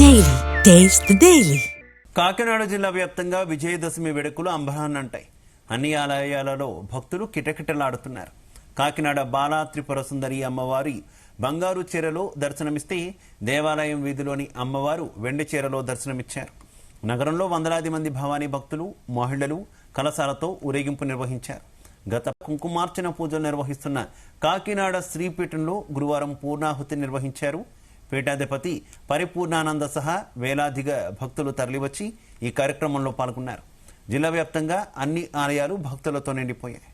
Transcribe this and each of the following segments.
Daily taste the daily. Kakinada జిల్లా వ్యాప్తంగా విజయదశమి వేడుకలు అంబరాన్నంటాయి. అన్ని ఆలయాలలో భక్తులు కిటకిటలాడుతున్నారు. కాకినాడ బాలా త్రిపుర సుందరి అమ్మవారి బంగారు చీరలో దర్శనమిస్తే దేవాలయం వీధిలోని అమ్మవారు వెండి చీరలో దర్శనమిచ్చారు. నగరంలో వందలాది మంది భవానీ భక్తులు, మహిళలు కలశాలతో ఊరేగింపు నిర్వహించారు. గత కుంకుమార్చన పూజలు నిర్వహిస్తున్న కాకినాడ శ్రీపీఠంలో గురువారం పూర్ణాహుతి నిర్వహించారు. పీఠాధిపతి పరిపూర్ణానంద సహా వేలాదిగా భక్తులు తరలివచ్చి ఈ కార్యక్రమంలో పాల్గొన్నారు. జిల్లా వ్యాప్తంగా అన్ని ఆలయాలు భక్తులతో నిండిపోయాయి.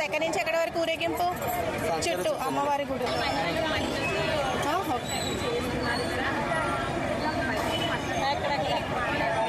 ఎక్కడి నుంచి ఎక్కడి వరకు ఊరేగింపు చుట్టూ అమ్మవారి గుడి. ఎక్కడెక్కడ